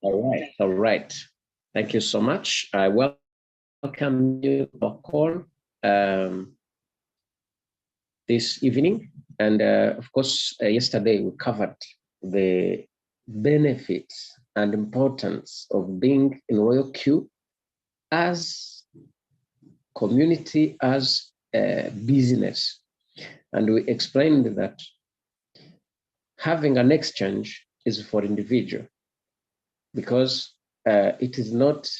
All right, all right. Thank you so much. I welcome you to our call this evening. And of course, yesterday we covered the benefits and importance of being in Royal Q as community, as a business. And we explained that having an exchange is for individual, because it is not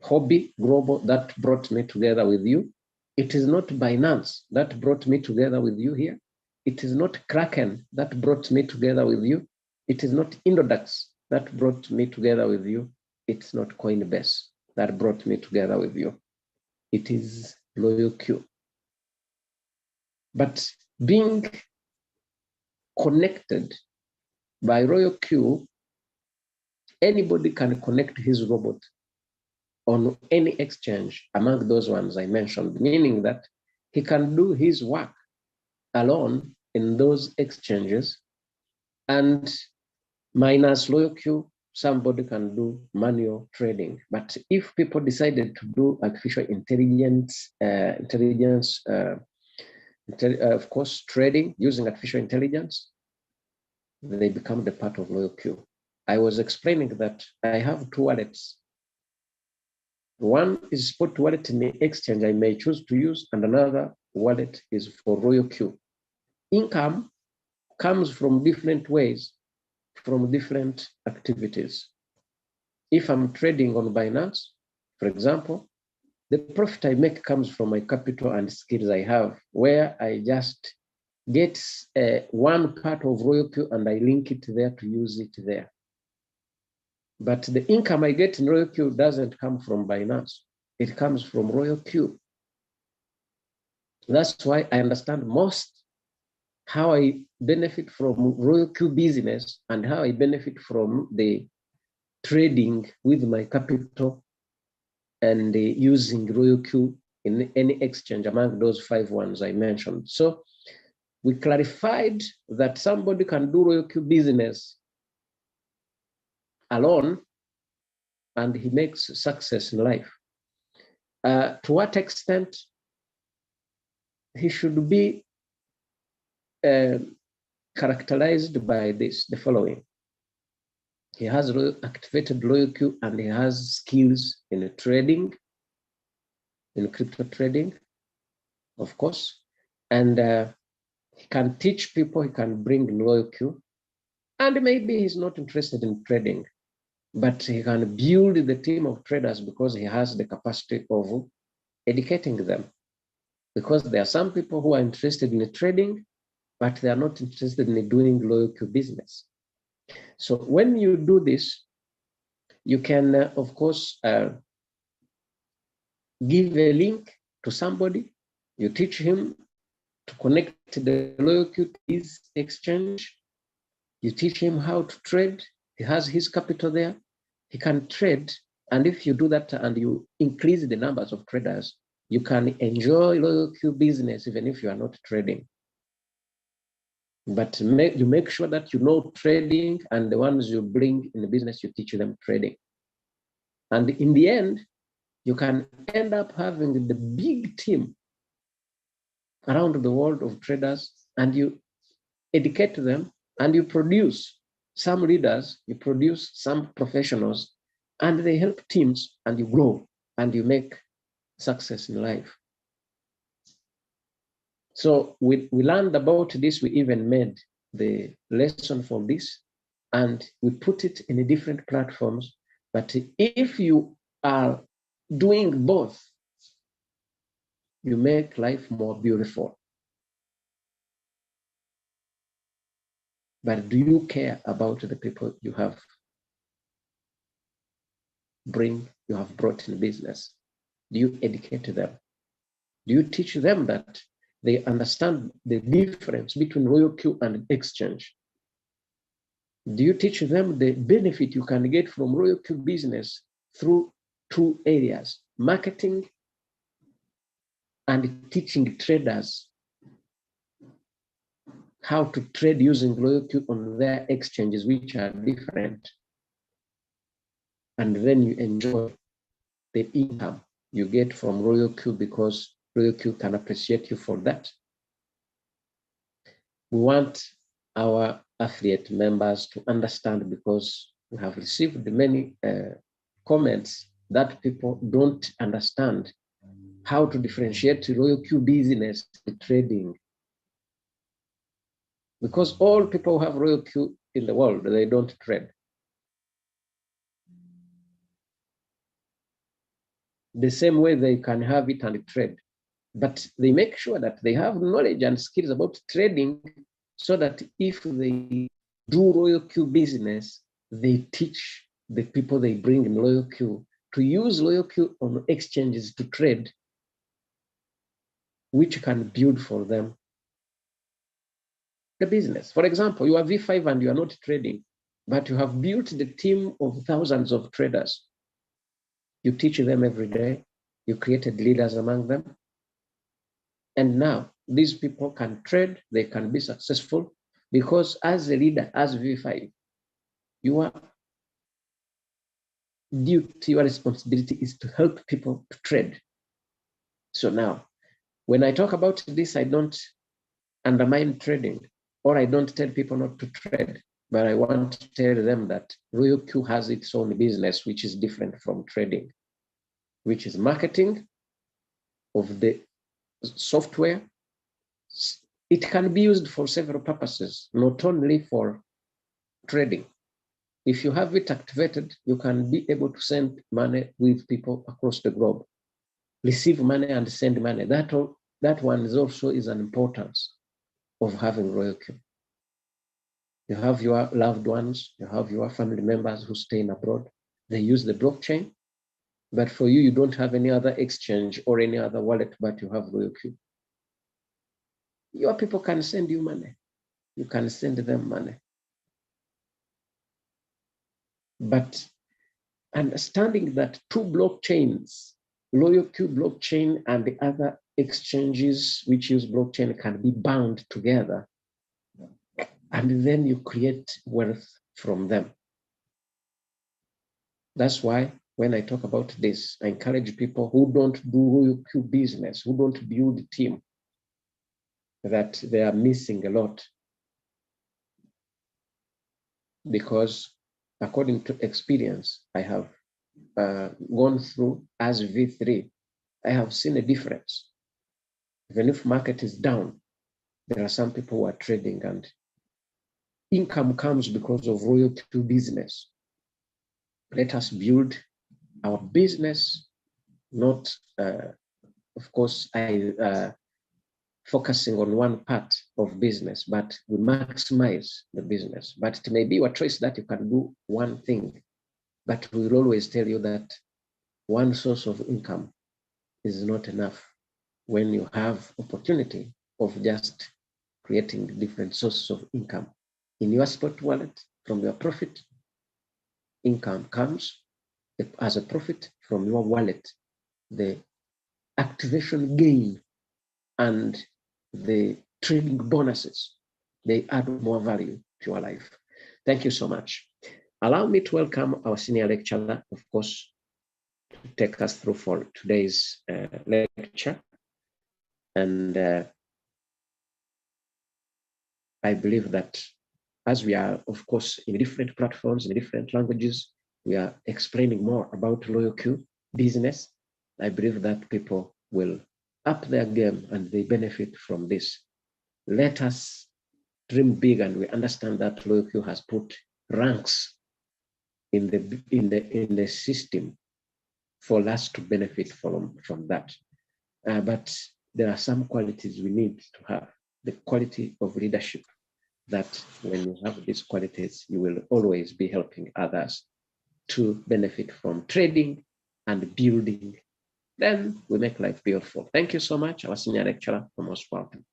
Hobby Global that brought me together with you. It is not Binance that brought me together with you here. It is not Kraken that brought me together with you. It is not Indodax that brought me together with you. It's not Coinbase that brought me together with you. It is Royal Q. But being connected by Royal Q, anybody can connect his robot on any exchange among those ones I mentioned, meaning that he can do his work alone in those exchanges, and minus Royal Q, somebody can do manual trading. But if people decided to do artificial intelligence, of course, trading using artificial intelligence, they become the part of Royal Q. I was explaining that I have two wallets. One is spot wallet in the exchange I may choose to use, and another wallet is for Royal Q. Income comes from different ways, from different activities. If I'm trading on Binance, for example, the profit I make comes from my capital and skills I have, where I just get one part of Royal Q and I link it there to use it there. But the income I get in Royal Q doesn't come from Binance. It comes from Royal Q. That's why I understand most how I benefit from Royal Q business and how I benefit from the trading with my capital and using Royal Q in any exchange among those 5 ones I mentioned. So we clarified that somebody can do Royal Q business alone and he makes success in life. To what extent he should be characterized by this, the following. He has activated Royal Q and he has skills in trading, in crypto trading, of course, and he can teach people, he can bring in Royal Q, and maybe he's not interested in trading, but he can build the team of traders because he has the capacity of educating them. Because there are some people who are interested in trading, but they are not interested in doing Royal Q business. So when you do this, you can, of course, give a link to somebody. You teach him to connect the Royal Q to his exchange. You teach him how to trade. He has his capital there. He can trade. And if you do that and you increase the numbers of traders, you can enjoy Royal Q business even if you are not trading. But you make sure that you know trading, and the ones you bring in the business, you teach them trading. And in the end, you can end up having the big team around the world of traders, and you educate them, and you produce some leaders, you produce some professionals, and they help teams, and you grow, and you make success in life. So we learned about this. We even made the lesson for this, and we put it in different platforms. But if you are doing both, you make life more beautiful. But do you care about the people you have brought in business? Do you educate them? Do you teach them that they understand the difference between Royal Q and exchange? Do you teach them the benefit you can get from Royal Q business through 2 areas, marketing and teaching traders how to trade using Royal Q on their exchanges, which are different? and then you enjoy the income you get from Royal Q because Royal Q can appreciate you for that. We want our affiliate members to understand, because we have received many comments that people don't understand how to differentiate Royal Q business and trading. Because all people who have Royal Q in the world, they don't trade. The same way they can have it and trade, but they make sure that they have knowledge and skills about trading, so that if they do Royal Q business, they teach the people they bring in Royal Q to use Royal Q on exchanges to trade, which can build for them the business. For example, you are V5 and you are not trading, but you have built the team of thousands of traders. You teach them every day. You created leaders among them. And now these people can trade, they can be successful, because as a leader, as V5, your duty, your responsibility is to help people to trade. So now, when I talk about this, I don't undermine trading, or I don't tell people not to trade, but I want to tell them that Royal Q has its own business, which is different from trading, which is marketing of the software. It can be used for several purposes, not only for trading. If you have it activated, you can be able to send money with people across the globe, receive money and send money. That one is also an importance of having Royal Q. You have your loved ones, you have your family members who stay in abroad. They use the blockchain, but for you, you don't have any other exchange or any other wallet, but you have Royal Q. Your people can send you money. You can send them money. But understanding that two blockchains, Royal Q blockchain and the other exchanges which use blockchain, can be bound together, and then you create wealth from them. That's why when I talk about this, I encourage people who don't do Royal Q business, who don't build a team, that they are missing a lot. Because according to experience I have gone through as V3, I have seen a difference. Even if market is down, there are some people who are trading and income comes because of Royal Q business. Let us build our business, not, of course, focusing on one part of business, but we maximize the business. But it may be your choice that you can do one thing, but we will always tell you that one source of income is not enough when you have opportunity of just creating different sources of income. In your spot wallet, from your profit, income comes as a profit from your wallet. The activation gain and the trading bonuses, they add more value to your life. Thank you so much. Allow me to welcome our senior lecturer, of course, to take us through for today's lecture. And I believe that as we are, of course, in different platforms, in different languages, we are explaining more about Royal Q business. I believe that people will up their game and they benefit from this. Let us dream big, and we understand that Royal Q has put ranks in the system for us to benefit from that. But there are some qualities we need to have. The quality of leadership, that when you have these qualities, you will always be helping others to benefit from trading and building. Then we make life beautiful. Thank you so much. Our senior lecturer, most welcome.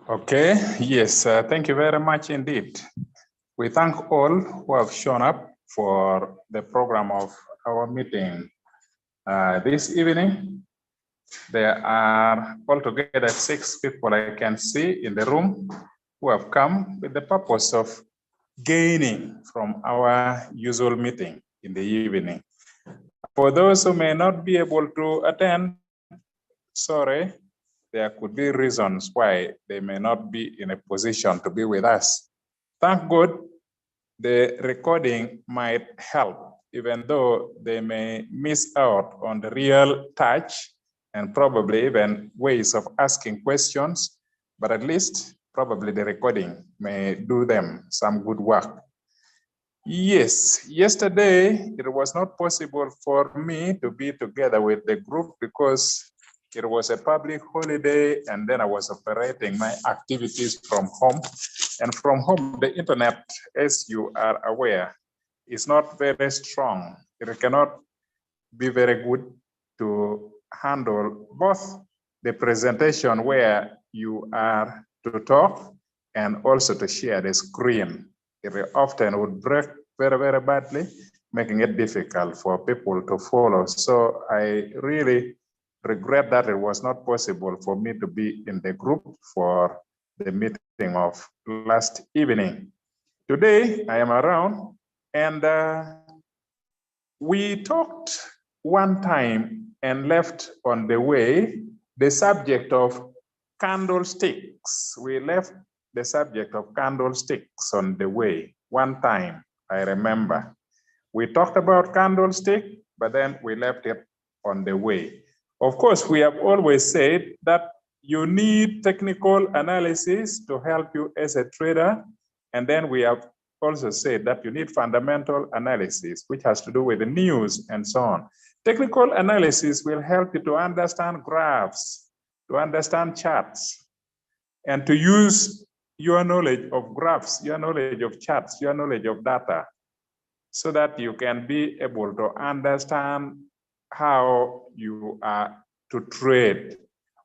Okay, yes, thank you very much indeed. We thank all who have shown up for the program of our meeting this evening. There are altogether 6 people I can see in the room who have come with the purpose of gaining from our usual meeting in the evening. For those who may not be able to attend, sorry, there could be reasons why they may not be in a position to be with us. Thank God, the recording might help, even though they may miss out on the real touch and probably even ways of asking questions, but at least probably the recording may do them some good work. Yes, yesterday it was not possible for me to be together with the group because it was a public holiday and then I was operating my activities from home. And from home, the internet, as you are aware, is not very strong. It cannot be very good to handle both the presentation where you are to talk and also to share the screen. It often would break very, very badly, making it difficult for people to follow. So I really regret that it was not possible for me to be in the group for the meeting of last evening. Today, I am around and we talked one time and left on the way the subject of candlesticks. We left the subject of candlesticks on the way one time, I remember. We talked about candlestick, but then we left it on the way. Of course, we have always said that you need technical analysis to help you as a trader. And then we have also said that you need fundamental analysis, which has to do with the news and so on. Technical analysis will help you to understand graphs, to understand charts, and to use your knowledge of graphs, your knowledge of charts, your knowledge of data, so that you can be able to understand how you are to trade.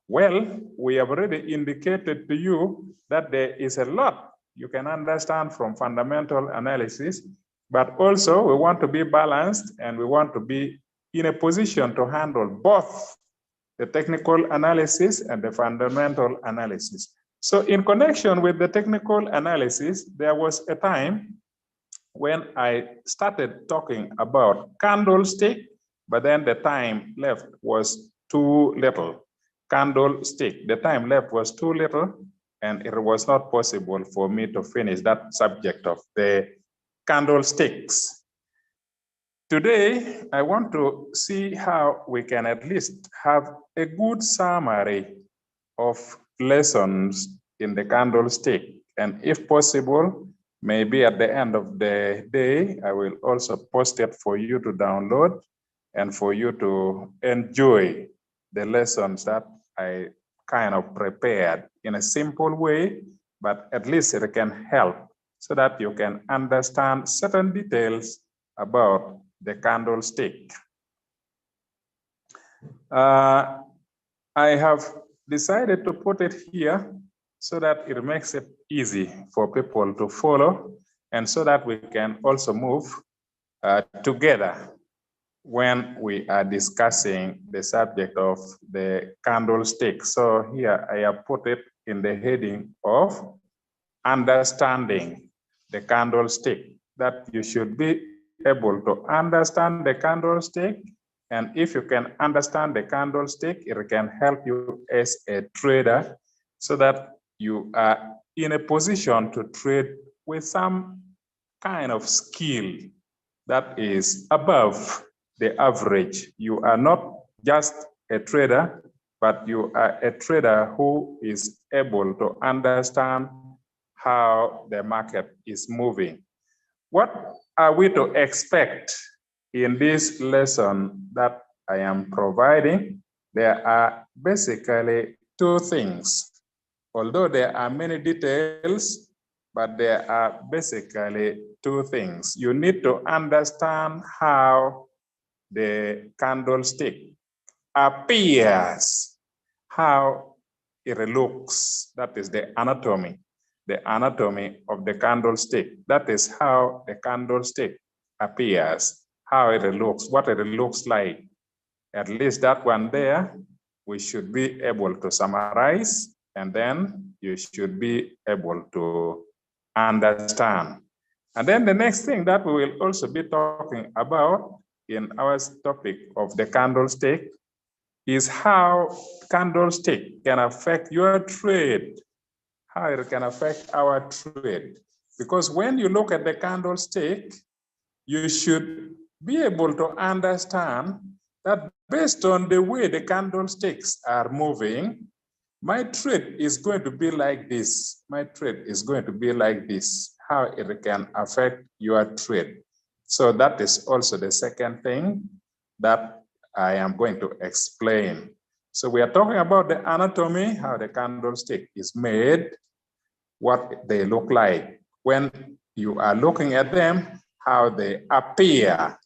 Well, we have already indicated to you that there is a lot you can understand from fundamental analysis, but also we want to be balanced and we want to be in a position to handle both the technical analysis and the fundamental analysis. So in connection with the technical analysis, there was a time when I started talking about candlestick, but then the time left was too little. Candlestick, the time left was too little, and it was not possible for me to finish that subject of the candlesticks. Today, I want to see how we can at least have a good summary of lessons in the candlestick, and if possible, maybe at the end of the day, I will also post it for you to download and for you to enjoy the lessons that I kind of prepared in a simple way, but at least it can help so that you can understand certain details about the candlestick. I have decided to put it here so that it makes it easy for people to follow and so that we can also move together when we are discussing the subject of the candlestick. So here I have put it in the heading of understanding the candlestick, that you should be able to understand the candlestick. And if you can understand the candlestick, it can help you as a trader so that you are in a position to trade with some kind of skill that is above the average. You are not just a trader, but you are a trader who is able to understand how the market is moving. What are we to expect in this lesson that I am providing? There are basically two things. Although there are many details, but there are basically two things. You need to understand how the candlestick appears, how it looks. That is the anatomy of the candlestick. That is how the candlestick appears, how it looks, what it looks like. At least that one there, we should be able to summarize, and then you should be able to understand. And then the next thing that we will also be talking about in our topic of the candlestick is how candlestick can affect your trade, how it can affect our trade. Because when you look at the candlestick, you should be able to understand that based on the way the candlesticks are moving, my trade is going to be like this. My trade is going to be like this, how it can affect your trade. So that is also the second thing that I am going to explain. So we are talking about the anatomy, how the candlestick is made, what they look like. When you are looking at them, how they appear,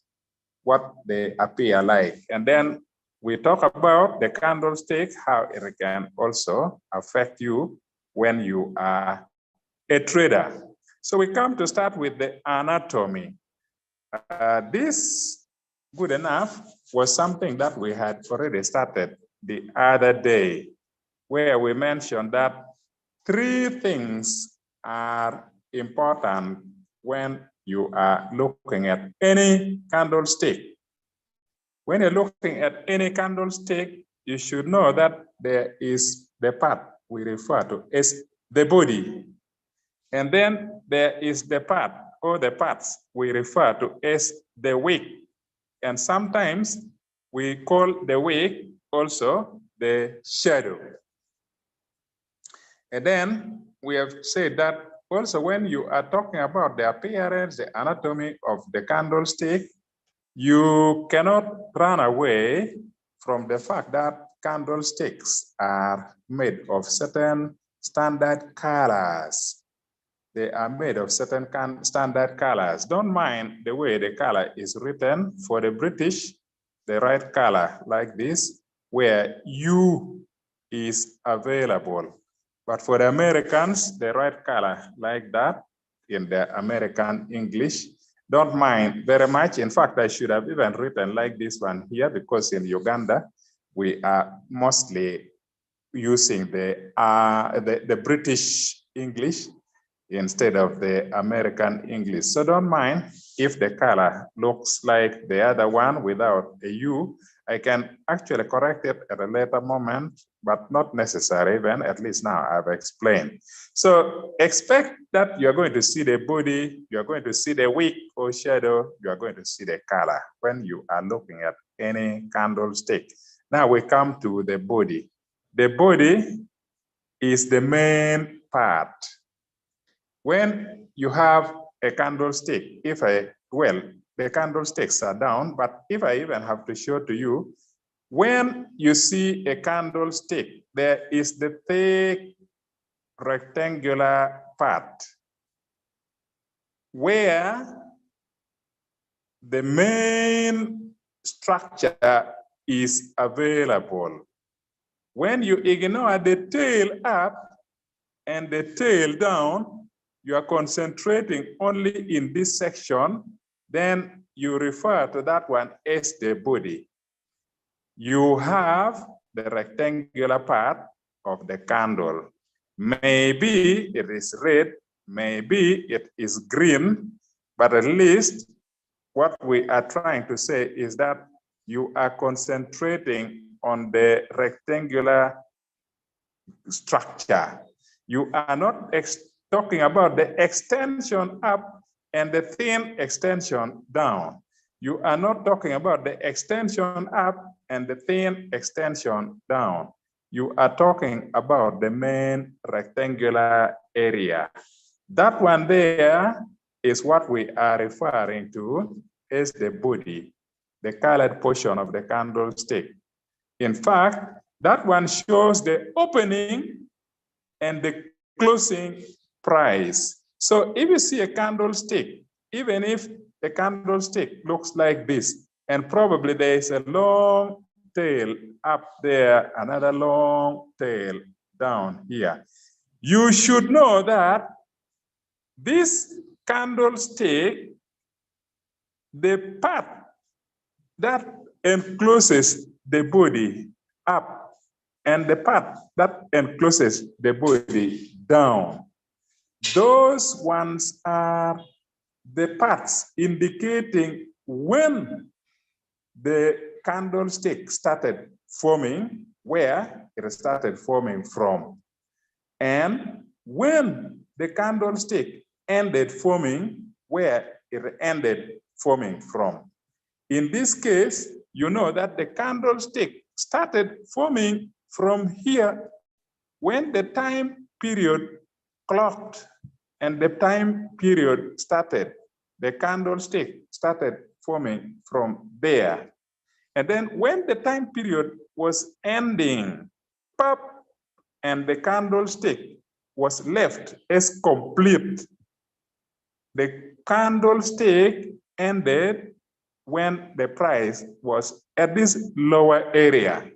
what they appear like. And then we talk about the candlestick, how it can also affect you when you are a trader. So we come to start with the anatomy. This, good enough, was something that we had already started the other day, where we mentioned that 3 things are important when you are looking at any candlestick. When you're looking at any candlestick, you should know that there is the part we refer to as the body. And then there is the part or the parts we refer to as the wick. And sometimes we call the wick also the shadow. And then we have said that also when you are talking about the appearance, the anatomy of the candlestick, you cannot run away from the fact that candlesticks are made of certain standard colors. They are made of certain standard colors. Don't mind the way the color is written. For the British, the right color like this, where U is available. But for the Americans, the right color like that in the American English. Don't mind very much. In fact, I should have even written like this one here, because in Uganda, we are mostly using the British English instead of the American English. So don't mind if the color looks like the other one without a U. I can actually correct it at a later moment, but not necessary even, at least now I've explained. So expect that you're going to see the body, you're going to see the wick or shadow, you're going to see the color when you are looking at any candlestick. Now we come to the body. The body is the main part. When you have a candlestick, the candlesticks are down, but if I even have to show to you, when you see a candlestick, there is the thick rectangular part where the main structure is available. When you ignore the tail up and the tail down, you are concentrating only in this section, then you refer to that one as the body. You have the rectangular part of the candle. Maybe it is red, maybe it is green, but at least what we are trying to say is that you are concentrating on the rectangular structure. You are not talking about the extension up and the thin extension down. You are not talking about the extension up and the thin extension down. You are talking about the main rectangular area. That one there is what we are referring to as the body, the colored portion of the candlestick. In fact, that one shows the opening and the closing price. So if you see a candlestick, even if the candlestick looks like this, and probably there is a long tail up there, another long tail down here, you should know that this candlestick, the part that encloses the body up and the part that encloses the body down, those ones are the parts indicating when the candlestick started forming, where it started forming from, and when the candlestick ended forming, where it ended forming from. In this case, you know that the candlestick started forming from here when the time period clocked and the time period started. The candlestick started forming from there. And then when the time period was ending, pop, and the candlestick was left as complete. The candlestick ended when the price was at this lower area.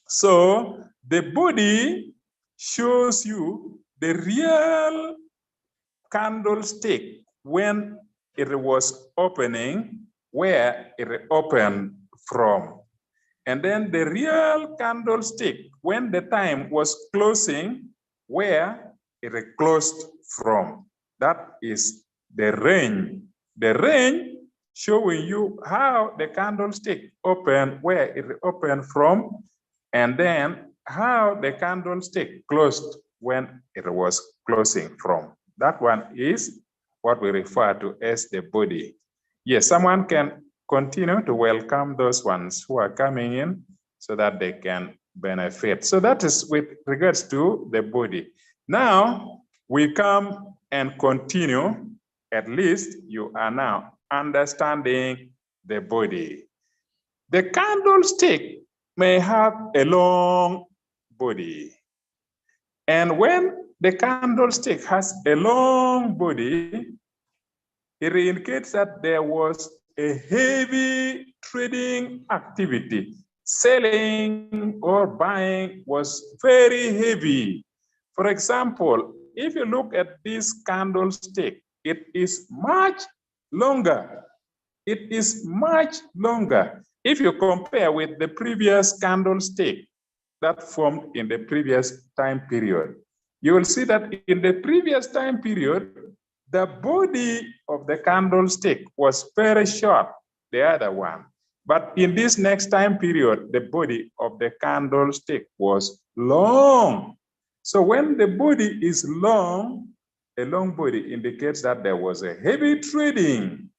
So the body shows you the real candlestick when it was opening, where it opened from. And then the real candlestick when the time was closing, where it closed from. That is the range. The range showing you how the candlestick opened, where it opened from, and then how the candlestick closed when it was closing from. That one is what we refer to as the body. Yes, someone can continue to welcome those ones who are coming in so that they can benefit. So that is with regards to the body. Now we come and continue. At least you are now understanding the body. The candlestick may have a long body. And when the candlestick has a long body, it indicates that there was a heavy trading activity. Selling or buying was very heavy. For example, if you look at this candlestick, it is much longer. It is much longer. If you compare with the previous candlestick that formed in the previous time period, you will see that in the previous time period, the body of the candlestick was very short, the other one. But in this next time period, the body of the candlestick was long. So when the body is long, a long body indicates that there was a heavy trading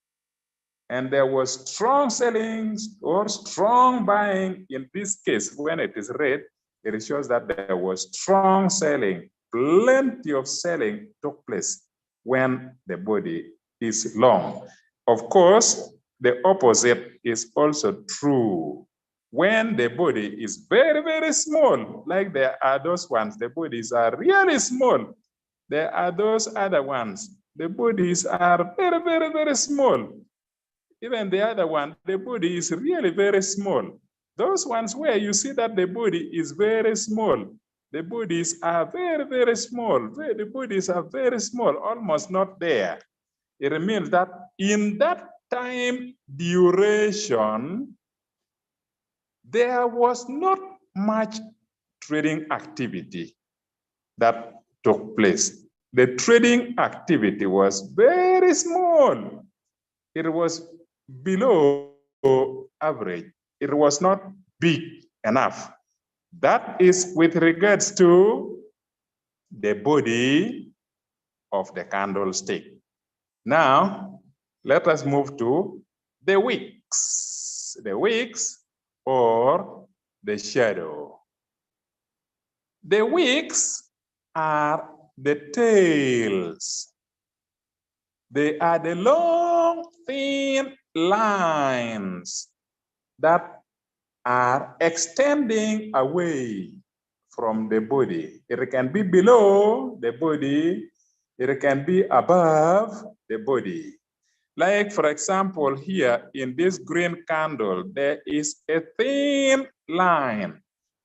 and there was strong selling or strong buying. In this case, when it is red, it shows that there was strong selling, plenty of selling took place when the body is long. Of course, the opposite is also true. When the body is very, very small, like there are those ones, the bodies are really small. There are those other ones, the bodies are very, very, very small. Even the other one, the body is really very small. Those ones where you see that the body is very small, the bodies are very, very small. The bodies are very small, almost not there. It means that in that time duration, there was not much trading activity that took place. The trading activity was very small. It was below average. It was not big enough. That is with regards to the body of the candlestick. Now, let us move to the wicks. The wicks or the shadow. The wicks are the tails. They are the long, thin lines that are extending away from the body. It can be below the body, it can be above the body. Like, for example, here in this green candle, there is a thin line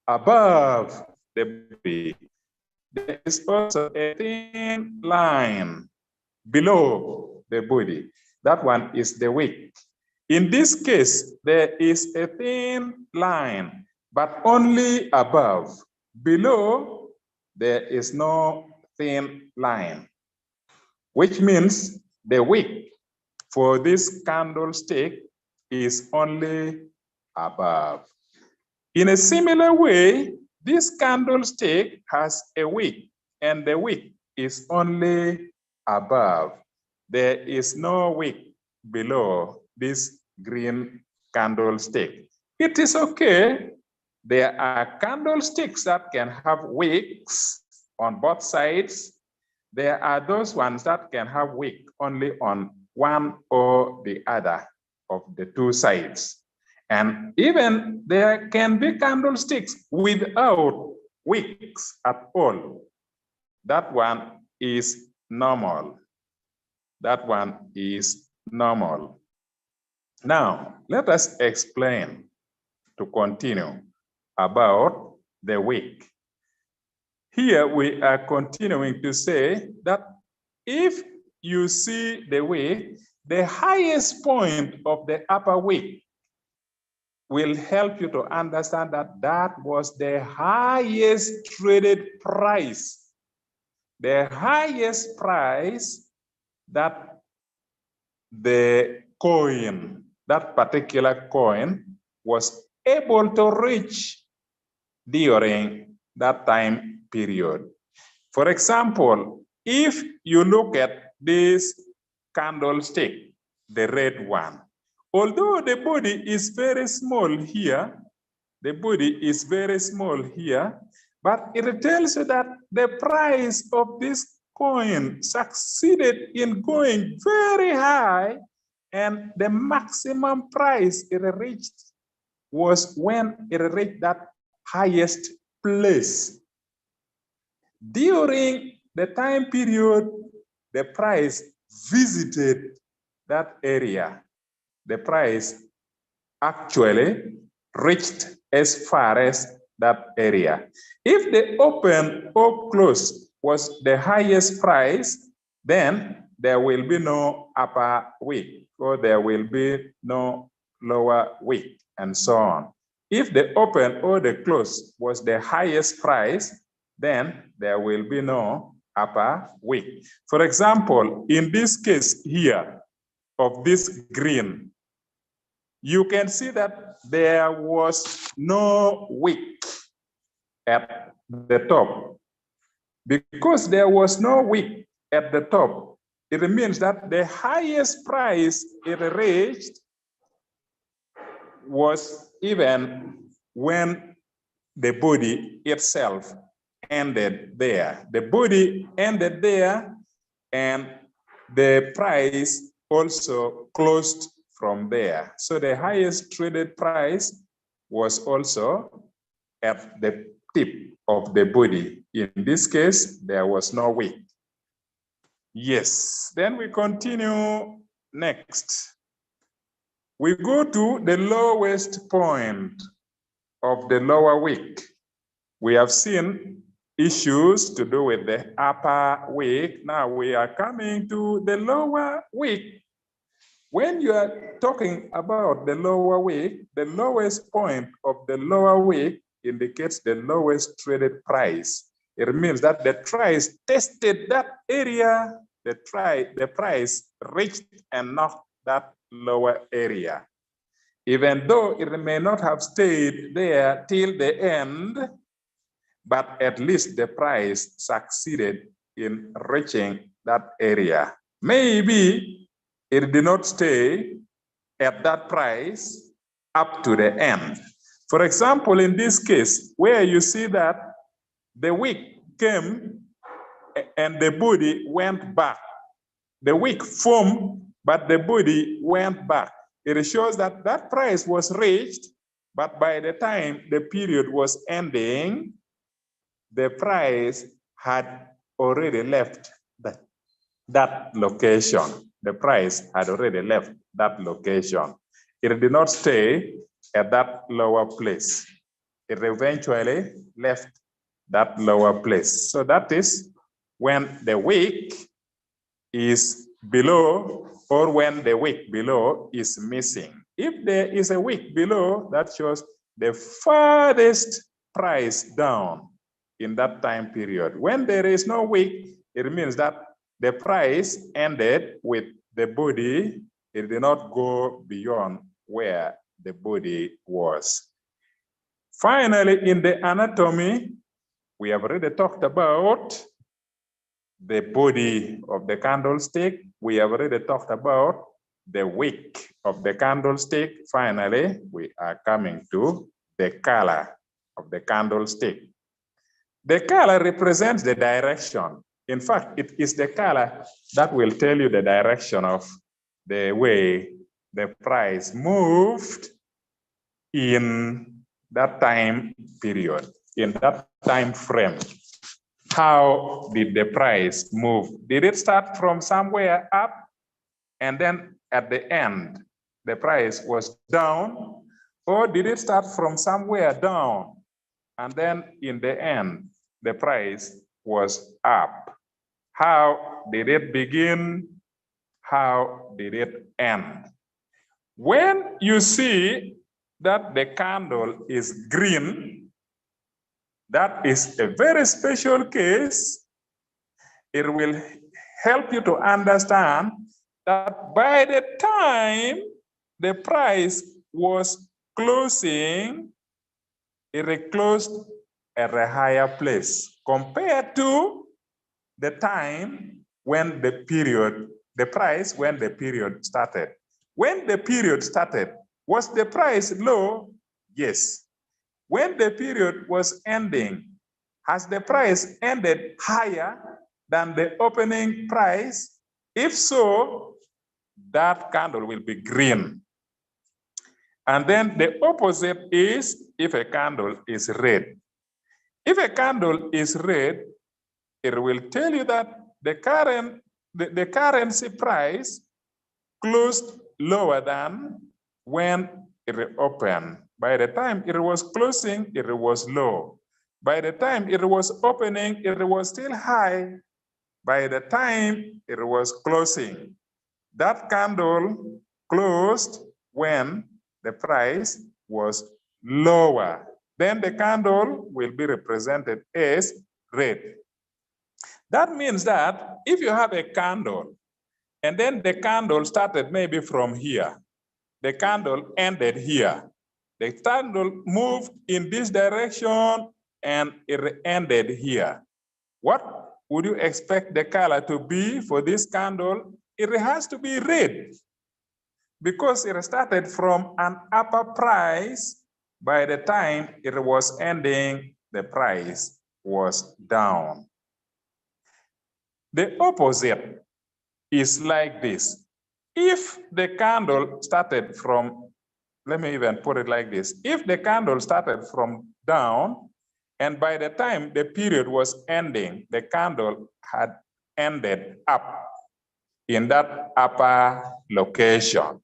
above the body. There is also a thin line below the body. That one is the wick. In this case, there is a thin line, but only above. Below, there is no thin line, which means the wick for this candlestick is only above. In a similar way, this candlestick has a wick, and the wick is only above. There is no wick below this green candlestick. It is okay. There are candlesticks that can have wicks on both sides. There are those ones that can have wick only on one or the other of the two sides. And even there can be candlesticks without wicks at all. That one is normal. That one is normal. Now, let us explain to continue about the wick. Here we are continuing to say that if you see the wick, the highest point of the upper wick will help you to understand that that was the highest traded price. The highest price that the coin, that particular coin, was able to reach during that time period. For example, if you look at this candlestick, the red one, although the body is very small here, the body is very small here, but it tells you that the price of this coin succeeded in going very high, and the maximum price it reached was when it reached that highest place. During the time period, the price visited that area. The price actually reached as far as that area. If the open or close was the highest price, then there will be no upper wick, or there will be no lower wick, and so on. If the open or the close was the highest price, then there will be no upper wick. For example, in this case here of this green, you can see that there was no wick at the top. Because there was no wick at the top, it means that the highest price it reached was even when the body itself ended there. The body ended there, and the price also closed from there. So the highest traded price was also at the tip of the body. In this case, there was no wick. Yes, then we continue next. We go to the lowest point of the lower wick. We have seen issues to do with the upper wick. Now we are coming to the lower wick. When you are talking about the lower wick, the lowest point of the lower wick indicates the lowest traded price. It means that the price tested that area, the price reached and knocked that lower area. Even though it may not have stayed there till the end, but at least the price succeeded in reaching that area. Maybe it did not stay at that price up to the end. For example, in this case, where you see that the wick came and the body went back. The wick formed, but the body went back. It shows that that price was reached, but by the time the period was ending, the price had already left that location. The price had already left that location. It did not stay at that lower place. It eventually left that lower place. So that is when the wick is below, or when the wick below is missing. If there is a wick below, that shows the farthest price down in that time period. When there is no wick, it means that the price ended with the body It did not go beyond where the body was. Finally, in the anatomy, we have already talked about the body of the candlestick. We have already talked about the wick of the candlestick. Finally, we are coming to the color of the candlestick. The color represents the direction. In fact, it is the color that will tell you the direction of the way the price moved in that time period, in that time frame. How did the price move? Did it start from somewhere up and then at the end, the price was down? Or did it start from somewhere down and then in the end, the price was up? How did it begin? How did it end? When you see that the candle is green, that is a very special case. It will help you to understand that by the time the price was closing, it closed at a higher place compared to the time when the period, the price when the period started. When the period started, was the price low? Yes. When the period was ending, has the price ended higher than the opening price? If so, that candle will be green. And then the opposite is if a candle is red. If a candle is red, it will tell you that the currency price closed lower than when it opened. By the time it was closing, it was low. By the time it was opening, it was still high. By the time it was closing, that candle closed when the price was lower. Then the candle will be represented as red. That means that if you have a candle and then the candle started maybe from here, the candle ended here, the candle moved in this direction and it ended here. What would you expect the color to be for this candle? It has to be red because it started from an upper price. By the time it was ending, the price was down. The opposite is like this. If the candle started from, let me even put it like this. If the candle started from down, and by the time the period was ending, the candle had ended up in that upper location,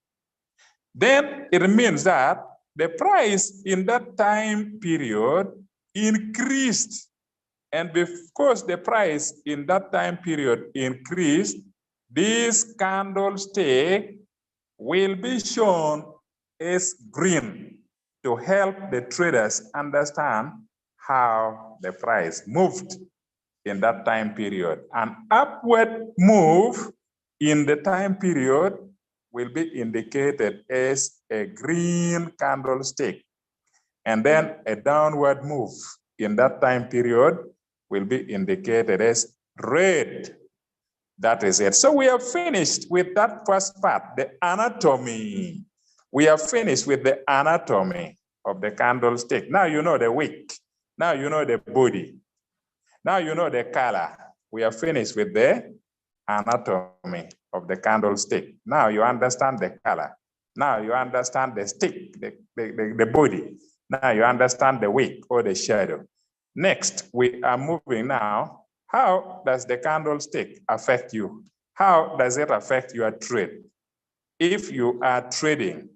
then it means that the price in that time period increased. And because the price in that time period increased, this candlestick will be shown as green to help the traders understand how the price moved in that time period. An upward move in the time period will be indicated as a green candlestick. And then a downward move in that time period will be indicated as red. That is it. So we have finished with that first part, the anatomy. We have finished with the anatomy of the candlestick. Now you know the wick. Now you know the body. Now you know the color. We have finished with the anatomy of the candlestick. Now you understand the color. Now you understand the stick, the body. Now you understand the wick or the shadow. Next, we are moving now. How does the candlestick affect you? How does it affect your trade? If you are trading,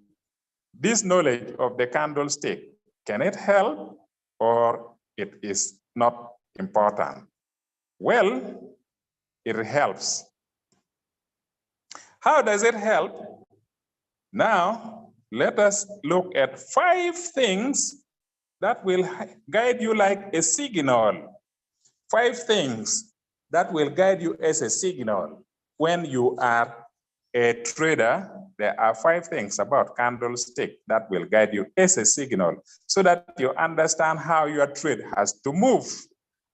this knowledge of the candlestick, can it help or it is not important? Well, it helps. How does it help? Now, let us look at 5 things that will guide you like a signal. 5 things that will guide you as a signal when you are a trader, there are 5 things about candlestick that will guide you as a signal so that you understand how your trade has to move,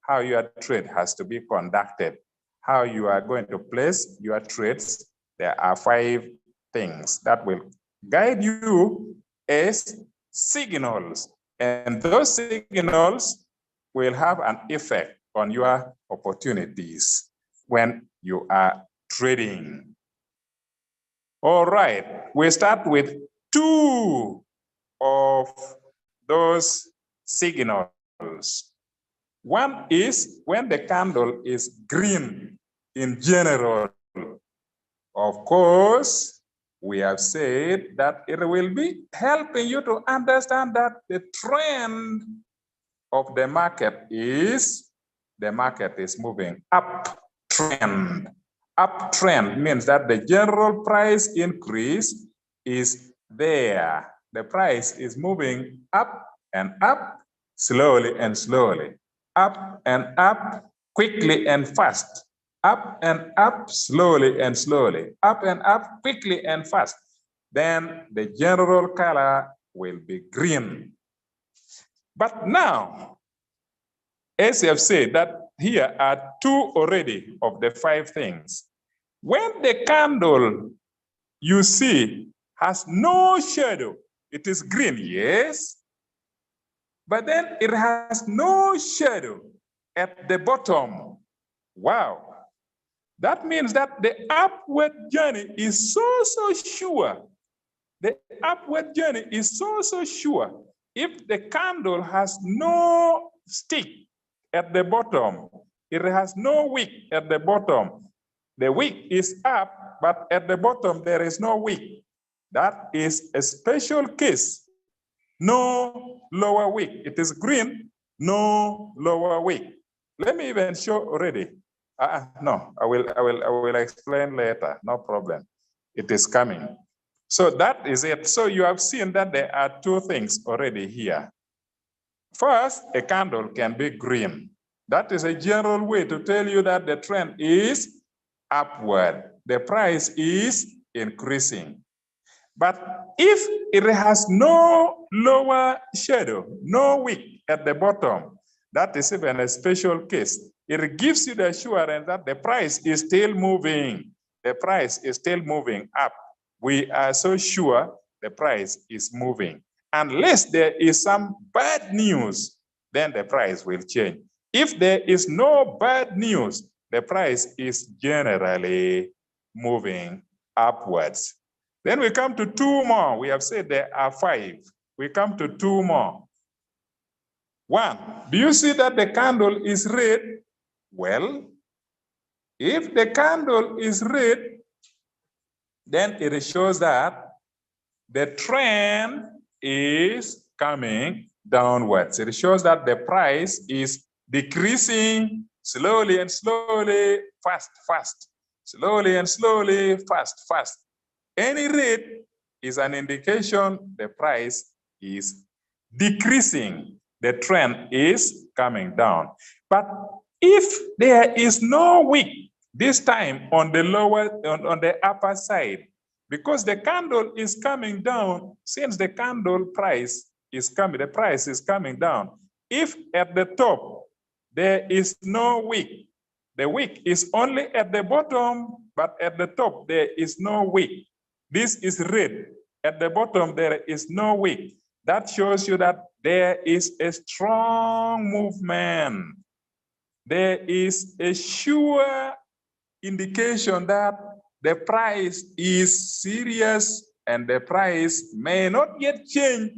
how your trade has to be conducted, how you are going to place your trades. There are 5 things that will guide you as signals. And those signals will have an effect on your opportunities when you are trading. All right, we start with 2 of those signals. One is when the candle is green in general. Of course, we have said that it will be helping you to understand that the trend of the market is moving uptrend. Uptrend means that the general price increase is there. The price is moving up and up, slowly and slowly, up and up, quickly and fast, up and up, slowly and slowly, up and up, quickly and fast. Then the general color will be green. But now, as you have said, that here are 2 already of the 5 things. When the candle you see has no shadow, it is green, yes, but then it has no shadow at the bottom. Wow. That means that the upward journey is so sure. The upward journey is so sure. If the candle has no stick at the bottom, it has no wick at the bottom. The wick is up, but at the bottom there is no wick. That is a special case. No lower wick. It is green, no lower wick. Let me even show already. No, I will explain later. No problem. It is coming. So that is it. So you have seen that there are 2 things already here. First, a candle can be green. That is a general way to tell you that the trend is upward. The price is increasing. But if it has no lower shadow, no wick at the bottom, that is even a special case. It gives you the assurance that the price is still moving. The price is still moving up. We are so sure the price is moving. Unless there is some bad news, then the price will change. If there is no bad news, the price is generally moving upwards. Then we come to 2 more. We have said there are 5. We come to 2 more. 1, do you see that the candle is red? Well, if the candle is red, then it shows that the trend is coming downwards. It shows that the price is decreasing slowly and slowly, fast. Slowly and slowly, fast. Any red is an indication the price is decreasing. The trend is coming down. But if there is no wick, this time on the upper side, because the candle is coming down, since the candle price is coming, the price is coming down. If at the top there is no wick, the wick is only at the bottom, but at the top there is no wick. This is red. At the bottom there is no wick. That shows you that there is a strong movement. There is a sure indication that the price is serious and the price may not yet change.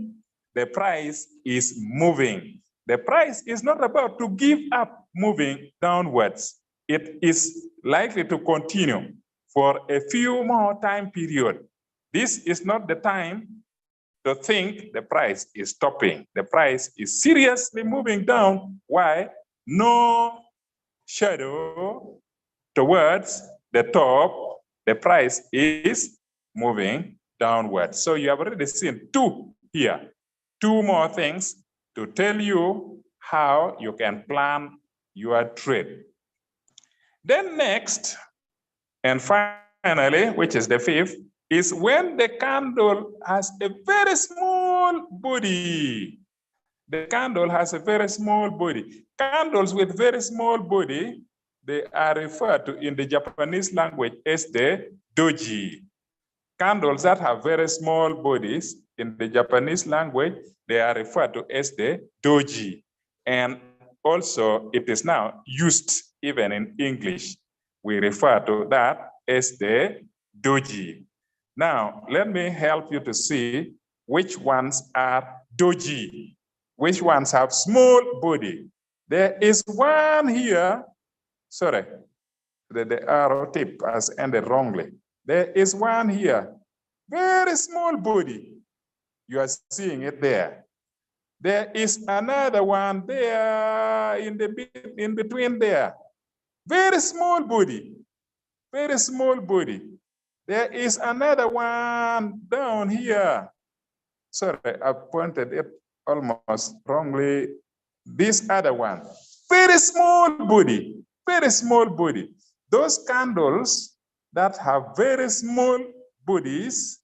The price is moving. The price is not about to give up moving downwards. It is likely to continue for a few more time period. This is not the time to think the price is stopping. The price is seriously moving down. Why? No shadow towards the top. The price is moving downwards. So you have already seen 2 here. 2 more things to tell you how you can plan your trade. Then next, and finally, finally, which is the fifth, is when the candle has a very small body. The candle has a very small body. Candles with very small body, they are referred to in the Japanese language as the doji. Candles that have very small bodies in the Japanese language, they are referred to as the doji. And also it is now used even in English. We refer to that as the doji. Now, let me help you to see which ones are doji, which ones have small body. There is one here, sorry, the arrow tip has ended wrongly. There is one here, very small body. You are seeing it there. There is another one there in between there. Very small body, very small body. There is another one down here. Sorry, I pointed it almost wrongly. This other one, very small body, very small body. Those candles that have very small bodies,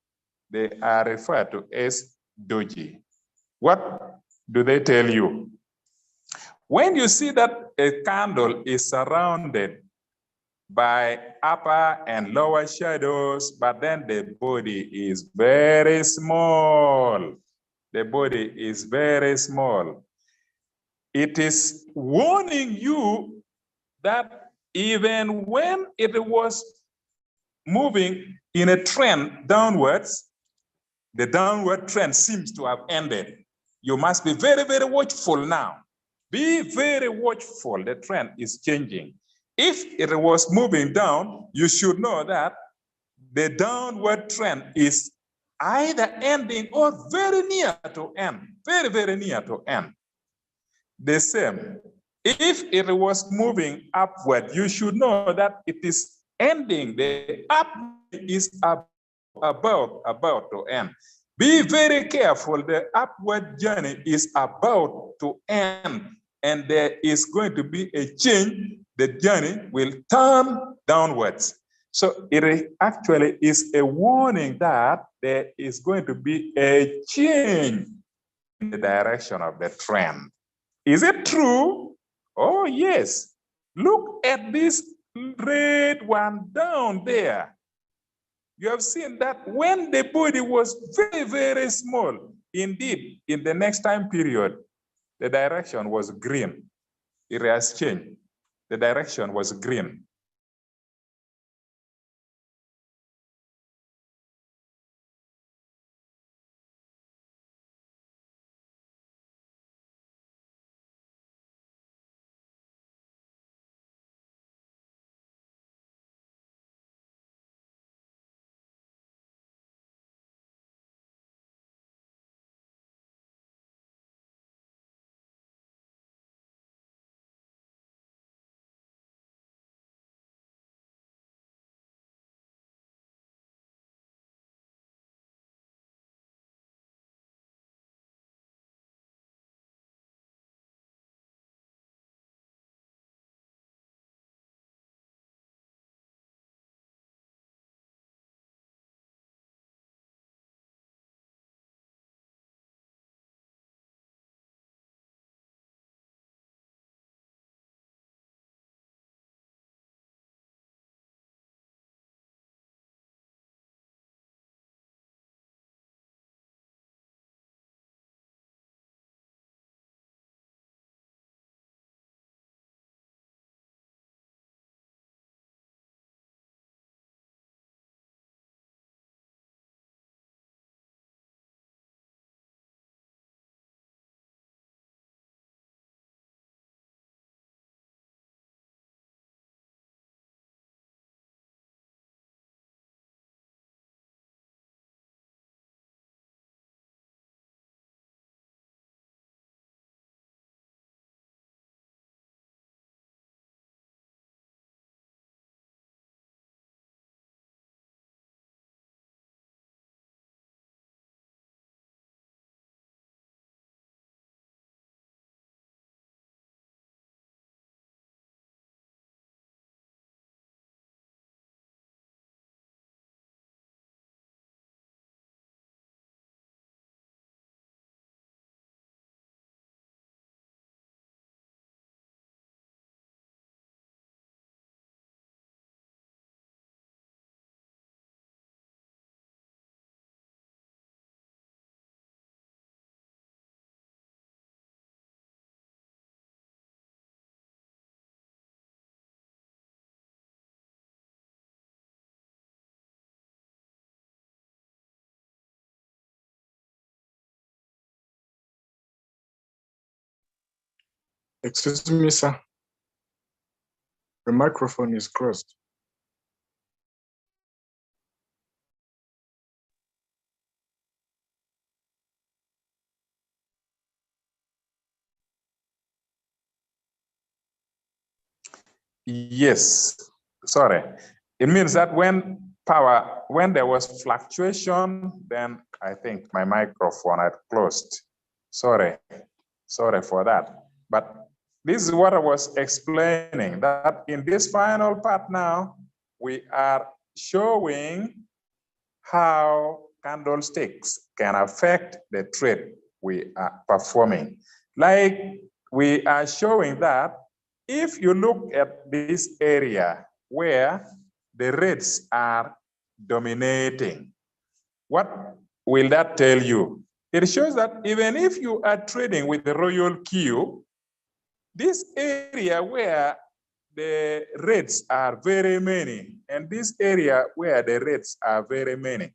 they are referred to as doji. What do they tell you? When you see that a candle is surrounded by upper and lower shadows, but then the body is very small. The body is very small. It is warning you that even when it was moving in a trend downwards, the downward trend seems to have ended. You must be very, very watchful now. Be very watchful. The trend is changing. If it was moving down, you should know that the downward trend is either ending or very near to end. Very, very near to end. The same. If it was moving upward, you should know that it is ending. The upward is about to end. Be very careful. The upward journey is about to end, and there is going to be a change. The journey will turn downwards. So it actually is a warning that there is going to be a change in the direction of the trend. Is it true? Oh, yes. Look at this red one down there. You have seen that when the body was very, very small, indeed, in the next time period, the direction was green. It has changed. The direction was green. Excuse me, sir. The microphone is closed. Yes, sorry. It means that when there was fluctuation, then I think my microphone had closed. Sorry for that. But this is what I was explaining, that in this final part now, we are showing how candlesticks can affect the trade we are performing. Like we are showing that if you look at this area where the rates are dominating, what will that tell you? It shows that even if you are trading with the royal queue, this area where the rates are very many, and this area where the rates are very many,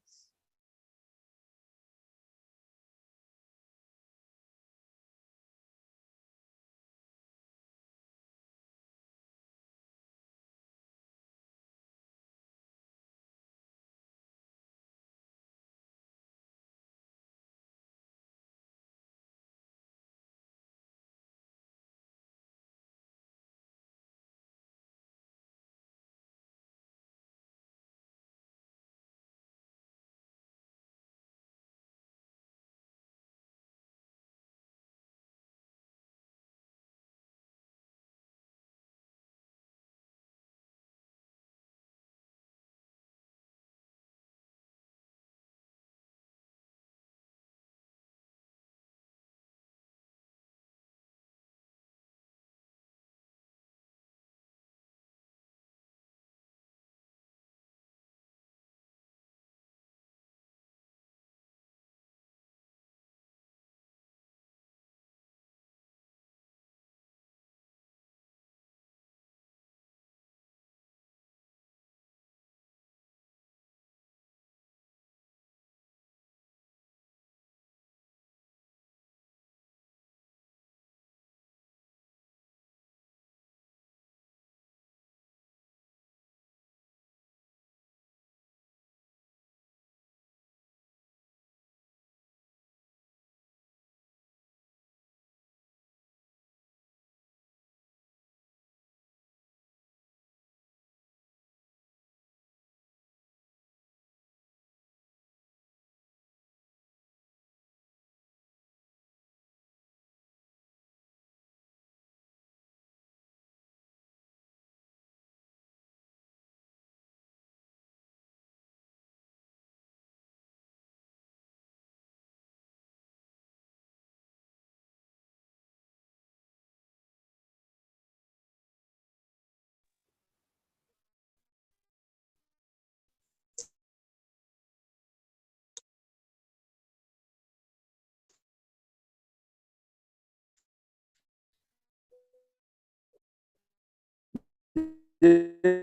thank you.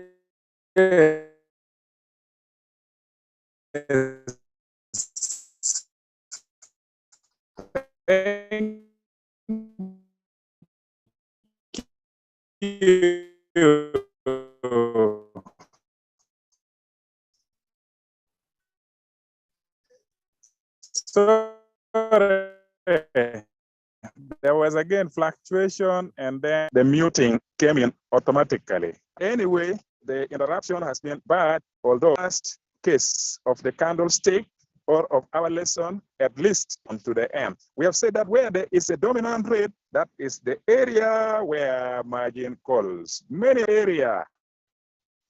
Sorry. There was again fluctuation and then the muting came in automatically. Anyway, the interruption has been bad, although last case of the candlestick or of our lesson, at least to the end. We have said that where there is a dominant rate, that is the area where margin calls. Many area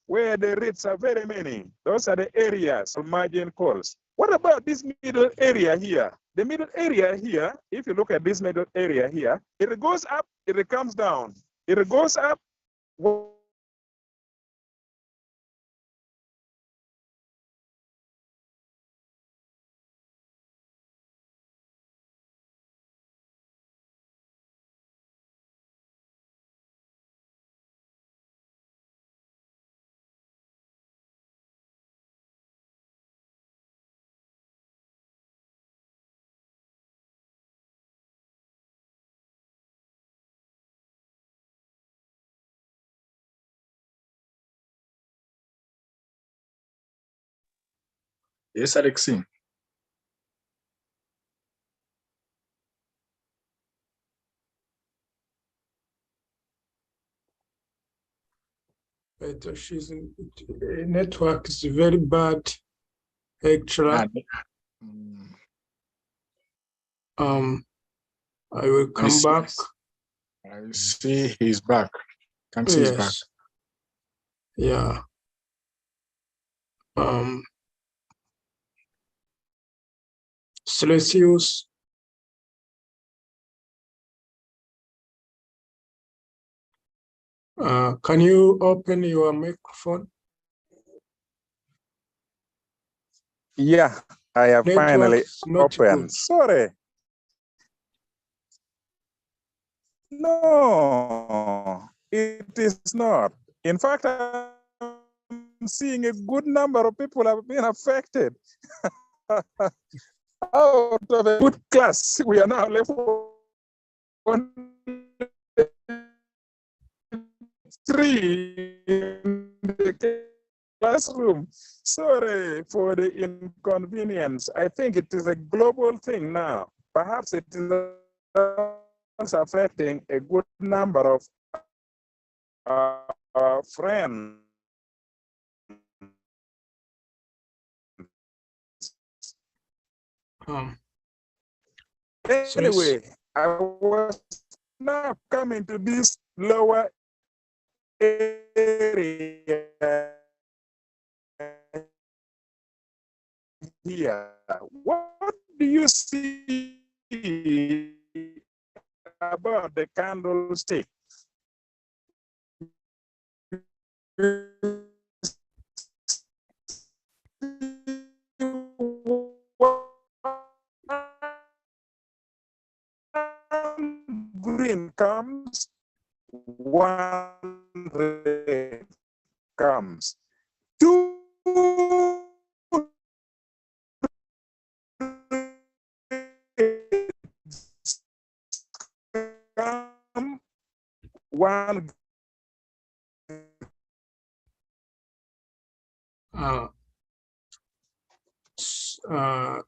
where the rates are very many. Those are the areas of margin calls. What about this middle area here? The middle area here, if you look at this middle area here, it goes up, it comes down. It goes up. Yes, Alexi. She's network is very bad, actually. I will come back. I see he's back. Can see he's back. Yeah. Celsius. Can you open your microphone? Yeah, I have finally opened. Sorry. No, it is not. In fact, I'm seeing a good number of people have been affected. Out of a good class, we are now left on 3 in the classroom. Sorry for the inconvenience. I think it is a global thing now. Perhaps it is also affecting a good number of friends. Anyway, I was now coming to this lower area here. What do you see about the candlestick? Green comes, one red comes. Two come, one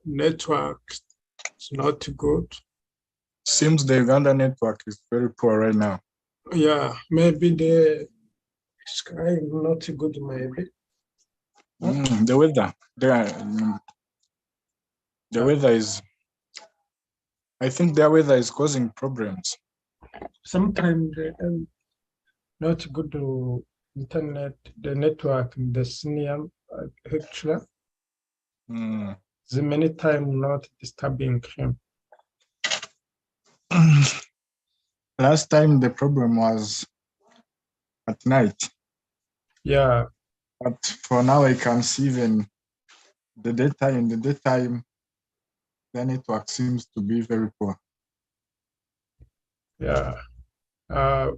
network is not good. Seems the Uganda network is very poor right now. Yeah, maybe the sky is not good, maybe. The weather, the weather is, I think their weather is causing problems. Sometimes not good to internet, the network, the senior actually. The many times not disturbing him. Last time the problem was at night. Yeah. But for now I can see even the daytime, the network seems to be very poor. Yeah.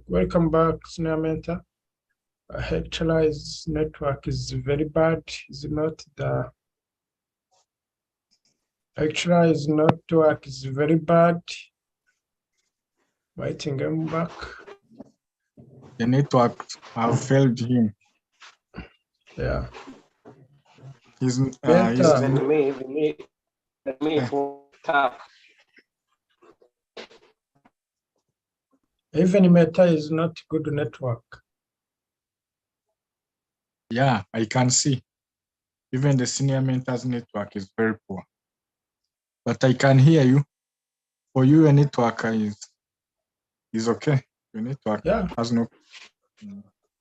Welcome back, Senior Mentor. Actually, his network is very bad. It's not the actually his network is very bad. Waiting him back. The network have failed him. Yeah. Even me for tough. Even Meta is not good network. Yeah, I can see. Even the senior mentor's network is very poor. But I can hear you. For you, a network is okay. Your network has no.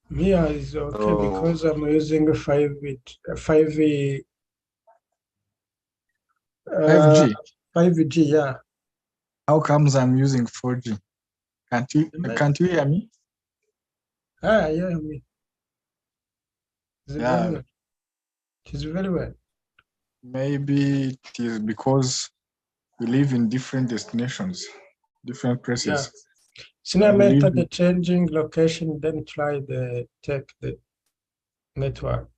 Mia is okay because I'm using 5G. 5G. 5G, yeah. How comes I'm using 4G? Can't you hear me? Yeah, me. Yeah. It is very well. Maybe it is because we live in different destinations, different places. Yeah. Sooner later the changing location, then try take the network.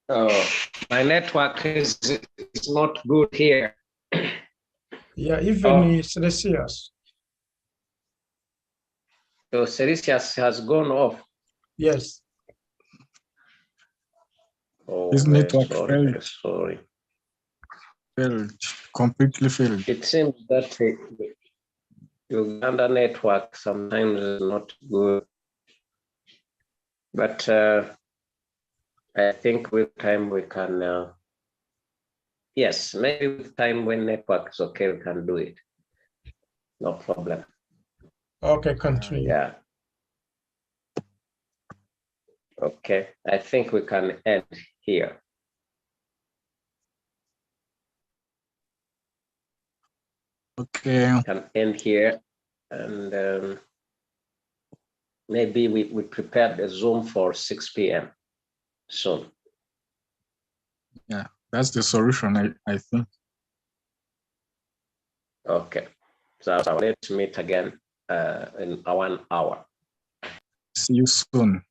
Oh, my network is not good here. Yeah, even Celsius. So Celsius has gone off. Yes. Oh, This very network sorry, failed. very sorry. Failed, completely failed. It seems that the Uganda network sometimes is not good, but I think with time we can, yes, maybe with time when network is okay, we can do it. No problem. Okay, continue. Yeah. Okay, I think we can end here. Okay. We can end here, and maybe we prepared a Zoom for 6 p.m. soon. Yeah, that's the solution, I think. Okay, so let's meet again in 1 hour. See you soon.